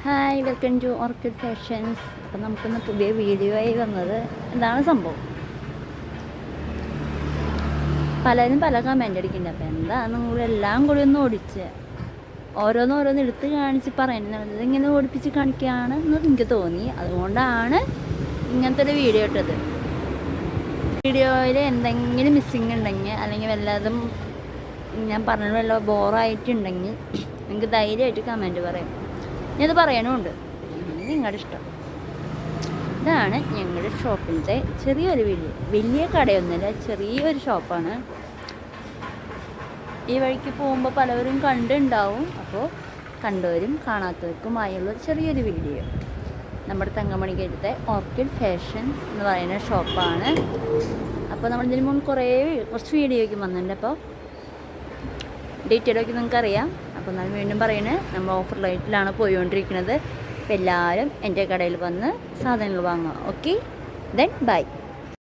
Hi, welcome to Orchid Fashions. അപ്പം നമുക്കിന്ന് പുതിയ വീഡിയോ ആയി വന്നത് എന്താണ് സംഭവം. പലരും പല കമൻ്റ് അടിക്കുന്നുണ്ട്. അപ്പോൾ എന്താണ് നിങ്ങളെല്ലാം കൂടി ഒന്ന് ഓടിച്ച് ഓരോന്നോരോന്ന് എടുത്ത് കാണിച്ച് പറയുന്നത് ഇങ്ങനെ ഓടിപ്പിച്ച് കാണിക്കുകയാണ് എന്ന് എനിക്ക് തോന്നി. അതുകൊണ്ടാണ് ഇങ്ങനത്തെ ഒരു വീഡിയോ ഇട്ടത്. വീഡിയോയിൽ എന്തെങ്കിലും മിസ്സിങ് ഉണ്ടെങ്കിൽ അല്ലെങ്കിൽ വല്ലതും ഞാൻ പറഞ്ഞത് വല്ല ബോറായിട്ടുണ്ടെങ്കിൽ നിങ്ങൾക്ക് ധൈര്യമായിട്ട് കമൻറ്റ് പറയാം. ഞാനത് പറയണമുണ്ട്, നിങ്ങളുടെ ഇഷ്ടം. ഇതാണ് ഞങ്ങളുടെ ഷോപ്പിൻ്റെ ചെറിയൊരു വീഡിയോ. വലിയ കടയൊന്നുമില്ല, ചെറിയൊരു ഷോപ്പാണ്. ഈ വഴിക്ക് പോകുമ്പോൾ പലവരും കണ്ടുണ്ടാവും. അപ്പോൾ കണ്ടവരും കാണാത്തവർക്കുമായുള്ളൊരു ചെറിയൊരു വീഡിയോ. നമ്മുടെ തങ്കമണിക്കടുത്തെ ഓർക്കിഡ് ഫാഷൻ എന്ന് പറയുന്ന ഷോപ്പാണ്. അപ്പോൾ നമ്മൾ ഇതിന് മുമ്പ് കുറച്ച് വീഡിയോയ്ക്ക് വന്നിട്ടുണ്ട്. അപ്പോൾ ഡീറ്റെയിലൊക്കെ നിങ്ങൾക്കറിയാം. അപ്പോൾ ഞാൻ വീണ്ടും പറയുന്നത്, നമ്മൾ ഓഫർ റേറ്റിലാണ് പോയിക്കൊണ്ടിരിക്കുന്നത്. അപ്പോൾ എല്ലാവരും എൻ്റെ കടയിൽ വന്ന് സാധനങ്ങൾ വാങ്ങുക. Okay, then bye.